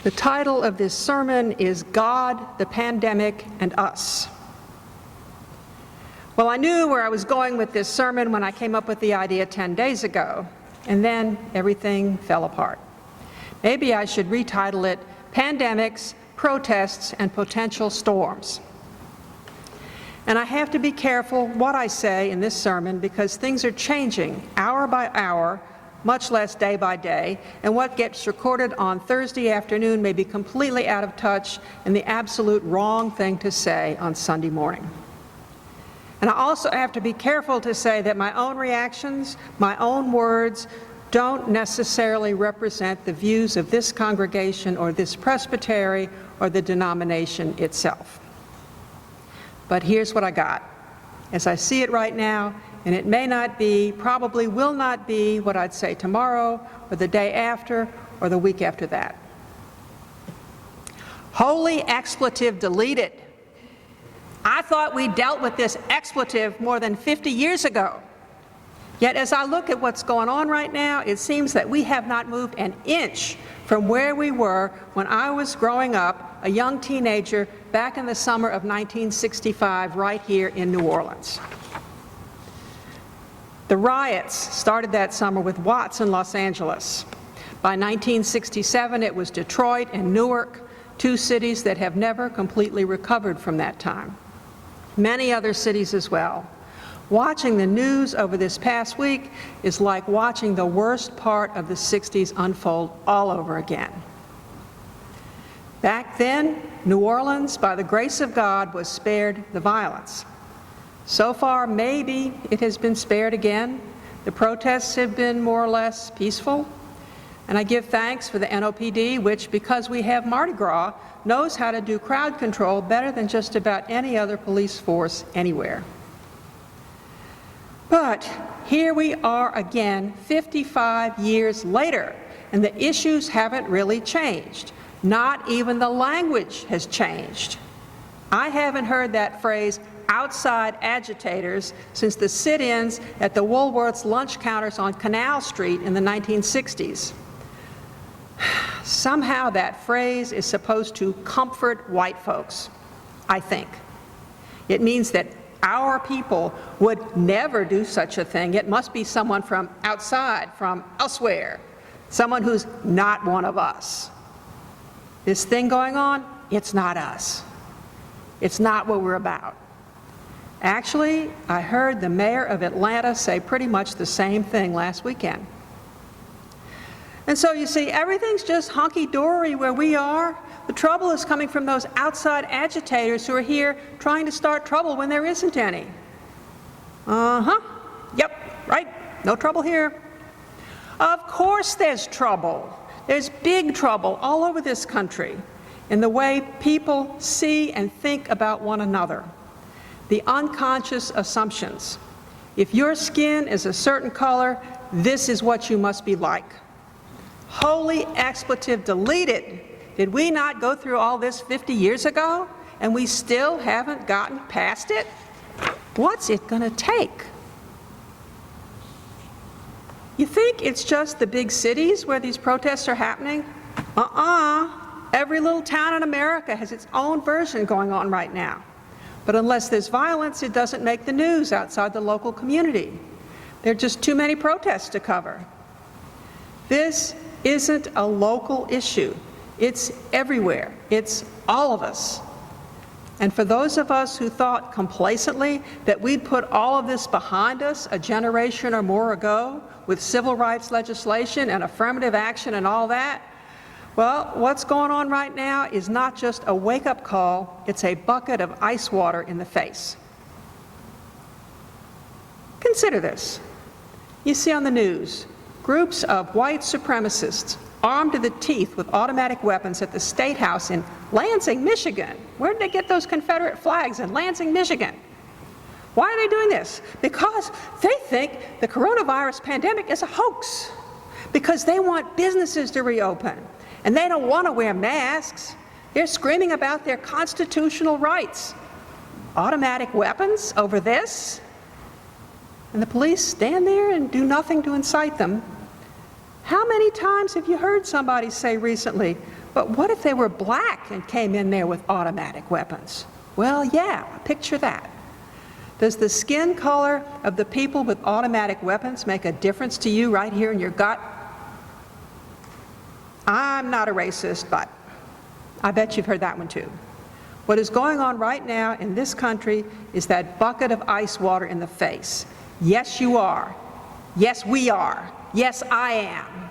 The title of this sermon is God, the Pandemic, and Us. Well, I knew where I was going with this sermon when I came up with the idea 10 days ago, and then everything fell apart. Maybe I should retitle it Pandemics, Protests, and Potential Storms. And I have to be careful what I say in this sermon because things are changing hour by hour, much less day by day, and what gets recorded on Thursday afternoon may be completely out of touch and the absolute wrong thing to say on Sunday morning. And I also have to be careful to say that my own reactions, my own words, don't necessarily represent the views of this congregation or this presbytery or the denomination itself. But here's what I got. As I see it right now, and it may not be, probably will not be what I'd say tomorrow or the day after or the week after that. Holy expletive deleted. I thought we dealt with this expletive more than 50 years ago. Yet as I look at what's going on right now, it seems that we have not moved an inch from where we were when I was growing up, a young teenager, back in the summer of 1965, right here in New Orleans. The riots started that summer with Watts in Los Angeles. By 1967, it was Detroit and Newark, two cities that have never completely recovered from that time. Many other cities as well. Watching the news over this past week is like watching the worst part of the 60s unfold all over again. Back then, New Orleans, by the grace of God, was spared the violence. So far, maybe it has been spared again. The protests have been more or less peaceful. And I give thanks for the NOPD, which, because we have Mardi Gras, knows how to do crowd control better than just about any other police force anywhere. But here we are again, 55 years later, and the issues haven't really changed. Not even the language has changed. I haven't heard that phrase, outside agitators, since the sit-ins at the Woolworth's lunch counters on Canal Street in the 1960s. Somehow that phrase is supposed to comfort white folks, I think. It means that our people would never do such a thing. It must be someone from outside, from elsewhere, someone who's not one of us. This thing going on, it's not us. It's not what we're about. Actually, I heard the mayor of Atlanta say pretty much the same thing last weekend. And so you see, everything's just hunky-dory where we are. The trouble is coming from those outside agitators who are here trying to start trouble when there isn't any. Yep, right, no trouble here. Of course there's trouble. There's big trouble all over this country in the way people see and think about one another. The unconscious assumptions. If your skin is a certain color, this is what you must be like. Holy expletive deleted. Did we not go through all this 50 years ago and we still haven't gotten past it? What's it going to take? You think it's just the big cities where these protests are happening? Every little town in America has its own version going on right now. But unless there's violence, it doesn't make the news outside the local community. There are just too many protests to cover. This isn't a local issue. It's everywhere. It's all of us. And for those of us who thought complacently that we'd put all of this behind us a generation or more ago with civil rights legislation and affirmative action and all that, well, what's going on right now is not just a wake-up call, it's a bucket of ice water in the face. Consider this. You see on the news, groups of white supremacists armed to the teeth with automatic weapons at the State House in Lansing, Michigan. Where did they get those Confederate flags in Lansing, Michigan? Why are they doing this? Because they think the coronavirus pandemic is a hoax. Because they want businesses to reopen. And they don't want to wear masks. They're screaming about their constitutional rights. Automatic weapons over this? And the police stand there and do nothing to incite them. How many times have you heard somebody say recently, But what if they were black and came in there with automatic weapons? Well, yeah, picture that. Does the skin color of the people with automatic weapons make a difference to you right here in your gut? I'm not a racist, but I bet you've heard that one too. What is going on right now in this country is that bucket of ice water in the face. Yes, you are. Yes, we are. Yes, I am.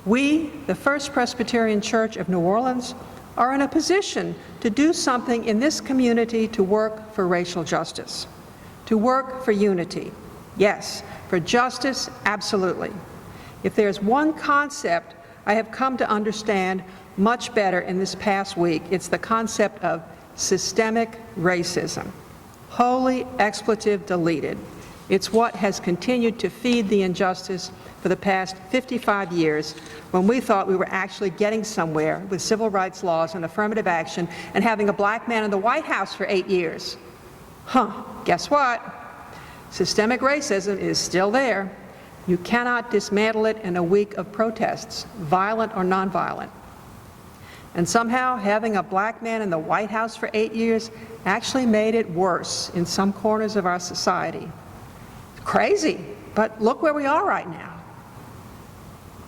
We, the First Presbyterian Church of New Orleans, are in a position to do something in this community to work for racial justice, to work for unity. Yes, for justice, absolutely. If there's one concept I have come to understand much better in this past week, it's the concept of systemic racism. Holy expletive deleted. It's what has continued to feed the injustice for the past 55 years, when we thought we were actually getting somewhere with civil rights laws and affirmative action and having a black man in the White House for 8 years. Guess what? Systemic racism is still there. You cannot dismantle it in a week of protests, violent or nonviolent. And somehow having a black man in the White House for 8 years actually made it worse in some corners of our society. Crazy, but look where we are right now.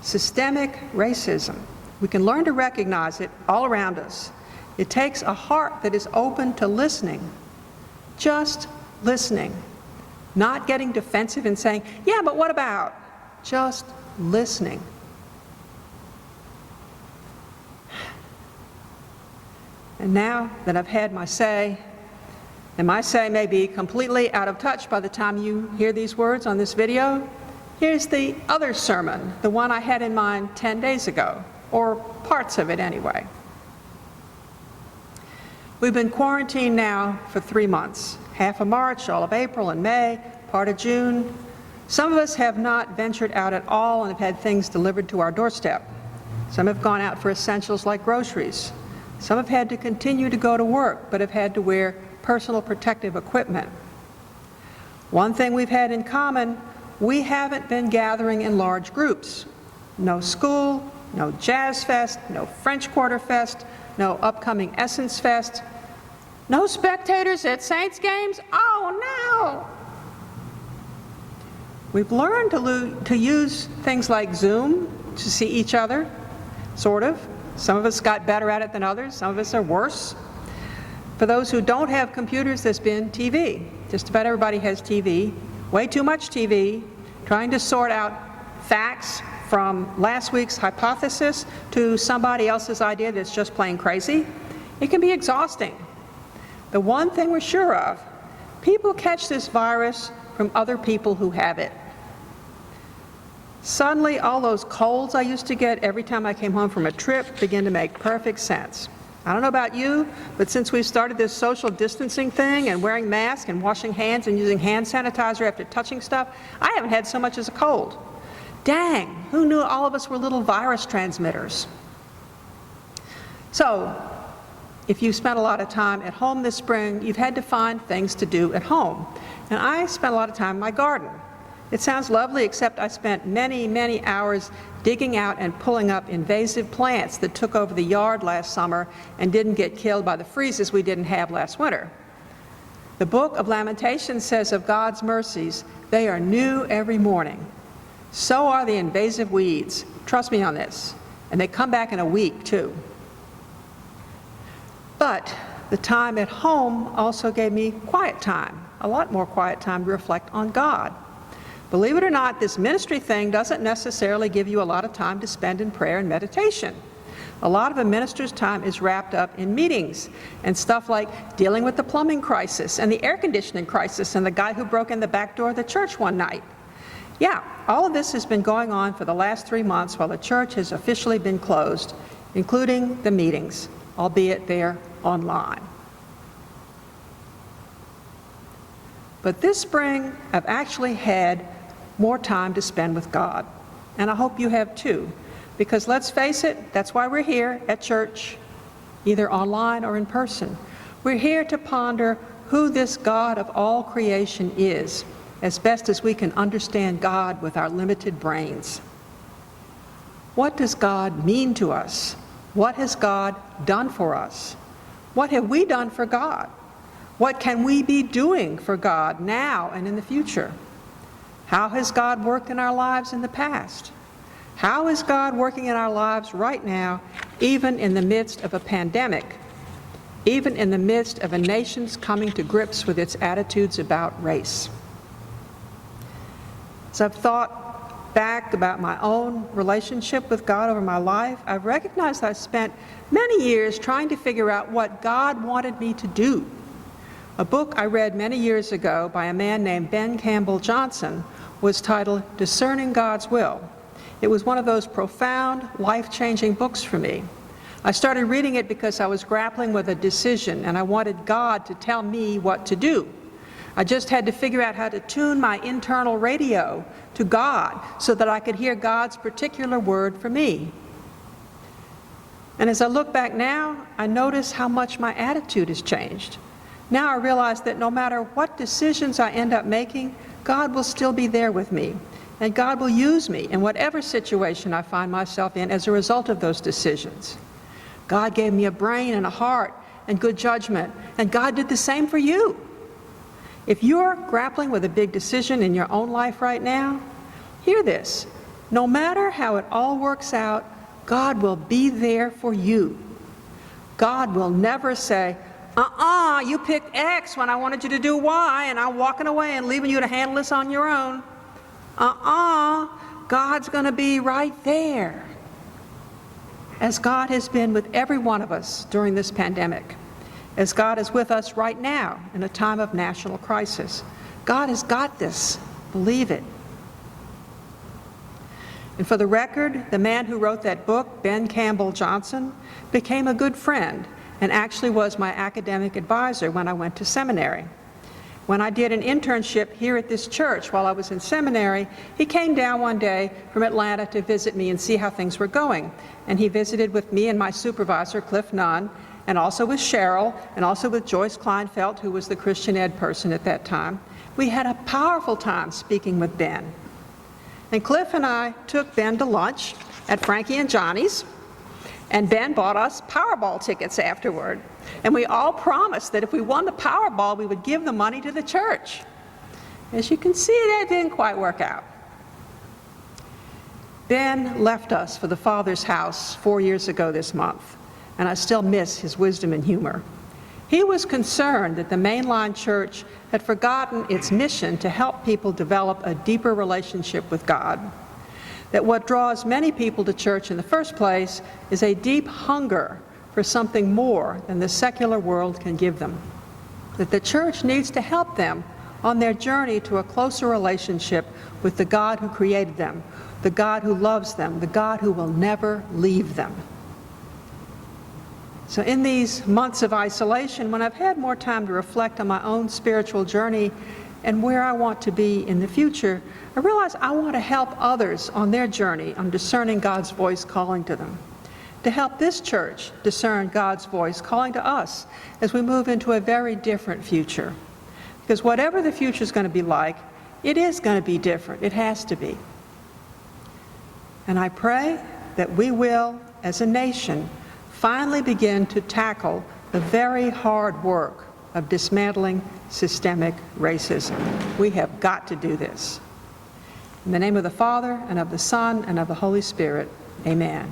Systemic racism. We can learn to recognize it all around us. It takes a heart that is open to listening, just listening, not getting defensive and saying, yeah, but what about? Just listening. And now that I've had my say, and my say may be completely out of touch by the time you hear these words on this video, here's the other sermon, the one I had in mind 10 days ago, or parts of it anyway. We've been quarantined now for 3 months, half of March, all of April and May, part of June. Some of us have not ventured out at all and have had things delivered to our doorstep. Some have gone out for essentials like groceries. Some have had to continue to go to work, but have had to wear personal protective equipment. One thing we've had in common, we haven't been gathering in large groups. No school, no Jazz Fest, no French Quarter Fest, no upcoming Essence Fest, no spectators at Saints games. Oh no! We've learned to use things like Zoom to see each other, sort of. Some of us got better at it than others, some of us are worse. For those who don't have computers, there's been TV. Just about everybody has TV. Way too much TV, trying to sort out facts from last week's hypothesis to somebody else's idea that's just plain crazy. It can be exhausting. The one thing we're sure of, people catch this virus from other people who have it. Suddenly, all those colds I used to get every time I came home from a trip begin to make perfect sense. I don't know about you, but since we started this social distancing thing and wearing masks and washing hands and using hand sanitizer after touching stuff, I haven't had so much as a cold. Dang, who knew all of us were little virus transmitters? So, if you've spent a lot of time at home this spring, you've had to find things to do at home. And I spent a lot of time in my garden. It sounds lovely, except I spent many, many hours digging out and pulling up invasive plants that took over the yard last summer and didn't get killed by the freezes we didn't have last winter. The book of Lamentations says of God's mercies, they are new every morning. So are the invasive weeds. Trust me on this. And they come back in a week, too. But the time at home also gave me quiet time, a lot more quiet time to reflect on God. Believe it or not, this ministry thing doesn't necessarily give you a lot of time to spend in prayer and meditation. A lot of a minister's time is wrapped up in meetings and stuff like dealing with the plumbing crisis and the air conditioning crisis and the guy who broke in the back door of the church one night. Yeah, all of this has been going on for the last 3 months while the church has officially been closed, including the meetings, albeit they're online. But this spring, I've actually had more time to spend with God. And I hope you have too. Because let's face it, that's why we're here at church, either online or in person. We're here to ponder who this God of all creation is, as best as we can understand God with our limited brains. What does God mean to us? What has God done for us? What have we done for God? What can we be doing for God now and in the future? How has God worked in our lives in the past? How is God working in our lives right now, even in the midst of a pandemic, even in the midst of a nation's coming to grips with its attitudes about race? As I've thought back about my own relationship with God over my life, I've recognized that I spent many years trying to figure out what God wanted me to do. A book I read many years ago by a man named Ben Campbell Johnson was titled Discerning God's Will. It was one of those profound, life-changing books for me. I started reading it because I was grappling with a decision and I wanted God to tell me what to do. I just had to figure out how to tune my internal radio to God so that I could hear God's particular word for me. And as I look back now, I notice how much my attitude has changed. Now I realize that no matter what decisions I end up making, God will still be there with me. And God will use me in whatever situation I find myself in as a result of those decisions. God gave me a brain and a heart and good judgment, and God did the same for you. If you're grappling with a big decision in your own life right now, hear this. No matter how it all works out, God will be there for you. God will never say, you picked X when I wanted you to do Y, and I'm walking away and leaving you to handle this on your own. God's going to be right there, as God has been with every one of us during this pandemic, as God is with us right now in a time of national crisis. God has got this. Believe it. And for the record, the man who wrote that book, Ben Campbell Johnson, became a good friend and actually was my academic advisor when I went to seminary. When I did an internship here at this church while I was in seminary, he came down one day from Atlanta to visit me and see how things were going. And he visited with me and my supervisor, Cliff Nunn, and also with Cheryl, and also with Joyce Kleinfeld, who was the Christian ed person at that time. We had a powerful time speaking with Ben. And Cliff and I took Ben to lunch at Frankie and Johnny's, and Ben bought us Powerball tickets afterward. And we all promised that if we won the Powerball, we would give the money to the church. As you can see, that didn't quite work out. Ben left us for the Father's house 4 years ago this month, and I still miss his wisdom and humor. He was concerned that the mainline church had forgotten its mission to help people develop a deeper relationship with God. That what draws many people to church in the first place is a deep hunger for something more than the secular world can give them. That the church needs to help them on their journey to a closer relationship with the God who created them, the God who loves them, the God who will never leave them. So in these months of isolation, when I've had more time to reflect on my own spiritual journey and where I want to be in the future, I realize I want to help others on their journey on discerning God's voice calling to them. To help this church discern God's voice calling to us as we move into a very different future. Because whatever the future is going to be like, it is going to be different. It has to be. And I pray that we will, as a nation, finally begin to tackle the very hard work of dismantling systemic racism. We have got to do this. In the name of the Father, and of the Son, and of the Holy Spirit, amen.